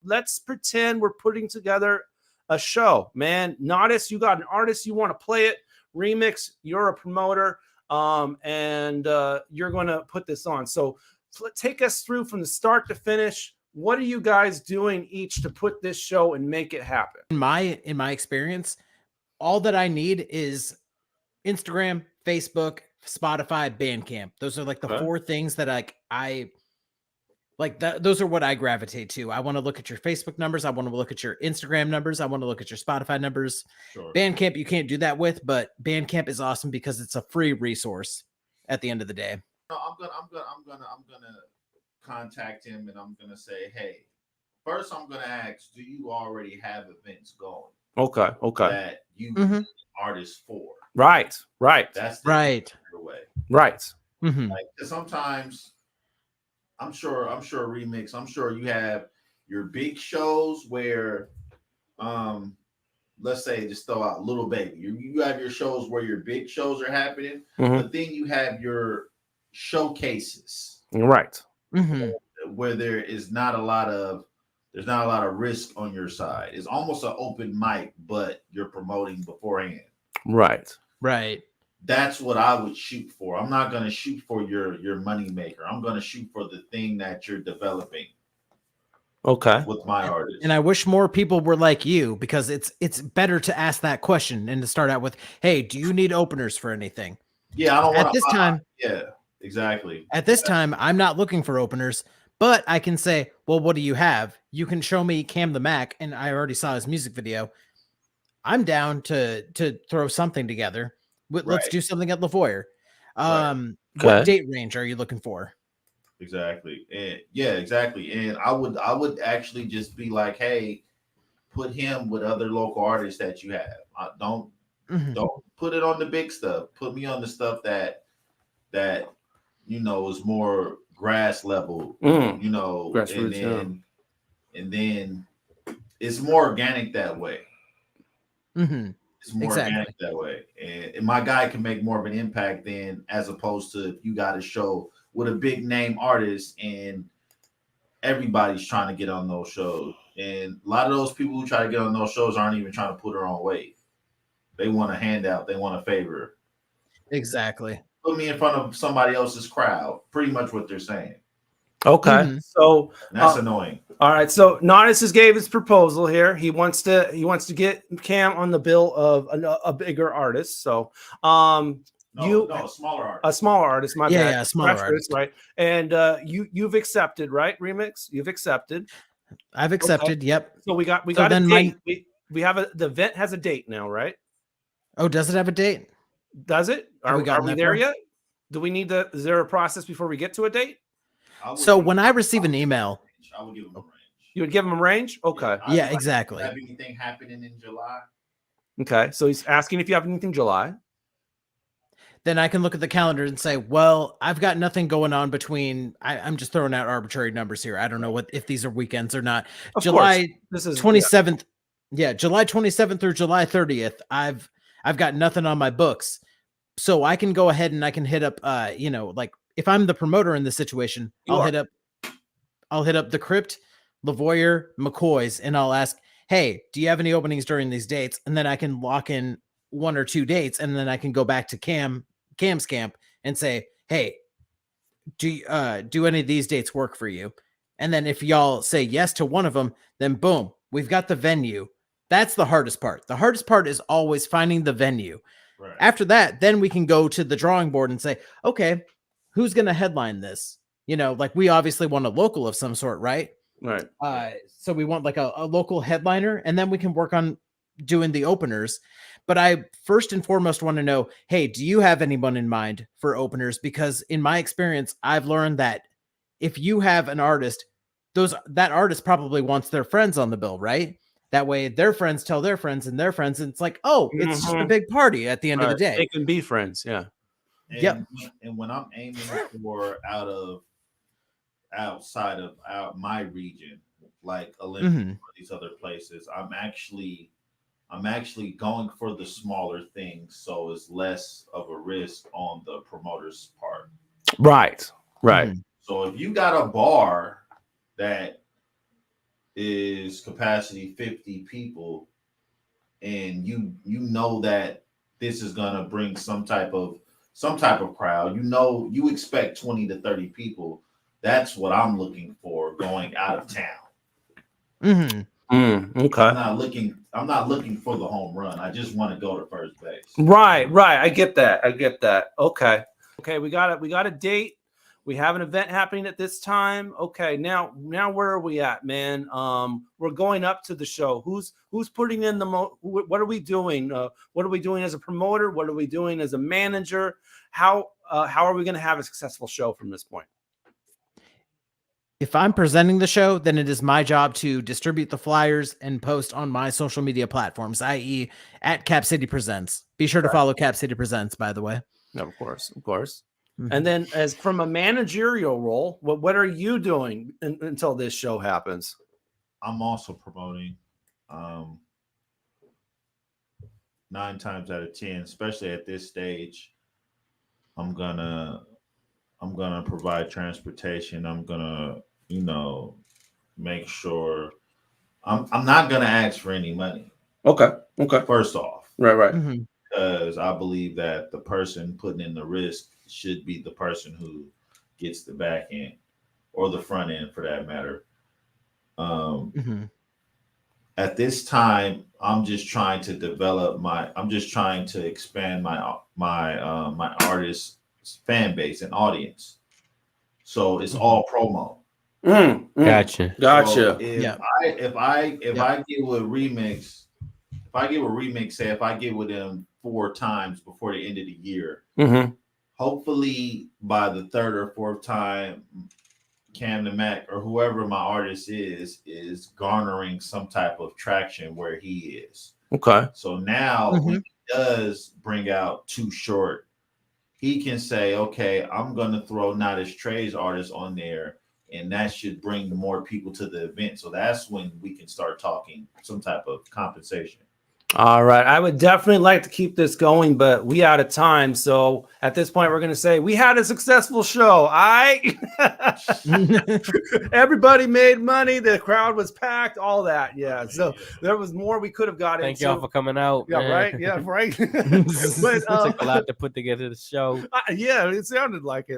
let's pretend we're putting together a show, man. Nottus, you got an artist, you want to play it. Remix, you're a promoter, and you're going to put this on. So take us through from the start to finish. What are you guys doing each to put this show and make it happen? In my experience, all that I need is Instagram, Facebook, Spotify, Bandcamp. Those are like the 4 things that I like. Those are what I gravitate to. I want to look at your Facebook numbers. I want to look at your Instagram numbers. I want to look at your Spotify numbers. Sure. Bandcamp, you can't do that with, but Bandcamp is awesome because it's a free resource at the end of the day. No, I'm gonna contact him and I'm gonna say, hey, first I'm gonna ask, do you already have events going? Okay. That you need artists for. Right. That's the right way. Right. Mm-hmm. Like, sometimes I'm sure Remix, I'm sure you have your big shows where let's say just throw out Little Baby. You have your shows where your big shows are happening, but then you have your showcases. Right. Where there's not a lot of risk on your side. It's almost an open mic, but you're promoting beforehand. Right. That's what I would shoot for. I'm not going to shoot for your money maker. I'm going to shoot for the thing that you're developing. Okay. With my artist. And I wish more people were like you, because it's better to ask that question and to start out with, hey, do you need openers for anything? Yeah, I don't want at this time. Yeah, exactly. At this time, I'm not looking for openers, but I can say, well, what do you have? You can show me Cam the Mac, and I already saw his music video. I'm down to throw something together. Let's do something at Lavoyer. What date range are you looking for? Exactly. And exactly. And I would actually just be like, hey, put him with other local artists that you have. Don't put it on the big stuff. Put me on the stuff that is more grass level, grassroots, and then it's more organic that way. It's more organic that way, and my guy can make more of an impact than as opposed to if you got a show with a big name artist and everybody's trying to get on those shows, and a lot of those people who try to get on those shows aren't even trying to put her on weight. They want a handout. They want a favor. Exactly. Put me in front of somebody else's crowd. Pretty much what they're saying. Okay. So that's annoying. All right. So Nottus has gave his proposal here. He wants to get Cam on the bill of a bigger artist. So a smaller artist. A smaller artist, my bad. Yeah, a smaller artist. Right. And you've accepted, right? Remix, you've accepted. I've accepted, yep. So we got a date. We have the event has a date now, right? Oh, does it have a date? Does it? Are we there yet? Do we need is there a process before we get to a date? So when I receive an email, I would give them a range. You would give them a range? Okay. Yeah, exactly. Have anything happening in July? Okay. So he's asking if you have anything July. Then I can look at the calendar and say, well, I've got nothing going on between, I'm just throwing out arbitrary numbers here. I don't know if these are weekends or not. Of July course. This is 27th. Yeah, July 27th or July 30th. I've got nothing on my books. So I can go ahead and I can hit up, like if I'm the promoter in this situation, I'll hit up the Crypt, Lavoyer, McCoy's, and I'll ask, hey, do you have any openings during these dates? And then I can lock in 1 or 2 dates, and then I can go back to Cam's camp and say, hey, do any of these dates work for you? And then if y'all say yes to one of them, then boom, we've got the venue. That's the hardest part. The hardest part is always finding the venue. Right. After that, then we can go to the drawing board and say, okay, who's going to headline this? Like we obviously want a local of some sort, right? Right. So we want like a local headliner, and then we can work on doing the openers. But I first and foremost want to know, hey, do you have anyone in mind for openers? Because in my experience, I've learned that if you have an artist, that artist probably wants their friends on the bill, right? That way their friends tell their friends and their friends, and it's like, oh, it's just a big party at the end of the day. They can be friends, yeah. And when I'm aiming for outside of my region, like Olympia or these other places, I'm actually going for the smaller things, so it's less of a risk on the promoter's part. Right. So if you got a bar that is capacity 50 people, and you know that this is gonna bring some type of crowd. You know, you expect 20 to 30 people. That's what I'm looking for going out of town. Okay. I'm not looking for the home run. I just want to go to first base. Right. I get that. Okay. We got a date. We have an event happening at this time. Okay. Now where are we at, man? We're going up to the show. Who's putting in what are we doing? What are we doing as a promoter? What are we doing as a manager? How are we going to have a successful show from this point? If I'm presenting the show, then it is my job to distribute the flyers and post on my social media platforms, i.e. at Cap City Presents. Be sure to follow Cap City Presents, by the way. No, of course. And then as from a managerial role, what are you doing until this show happens? I'm also promoting 9 times out of 10, especially at this stage. I'm gonna provide transportation. I'm gonna, make sure I'm not gonna ask for any money. Okay. First off, right. Because I believe that the person putting in the risk should be the person who gets the back end or the front end, for that matter. At this time, I'm just trying to expand my artist fan base and audience. So it's all promo. Gotcha. So if I get with Remix, say if I get with them 4 times before the end of the year, hopefully by the 3rd or 4th time, Cam the Mac or whoever my artist is garnering some type of traction where he is. Okay. So now when he does bring out Too Short, he can say, okay, I'm going to throw Nottus Tre's artist on there, and that should bring more people to the event. So that's when we can start talking some type of compensation. All right. I would definitely like to keep this going, but we out of time. So at this point, we're going to say we had a successful show. Everybody made money. The crowd was packed, all that. Yeah. So there was more we could have got into. Thank y'all for coming out. Yeah, man. right. Yeah, right. But It took a lot to put together the show. Yeah, it sounded like it.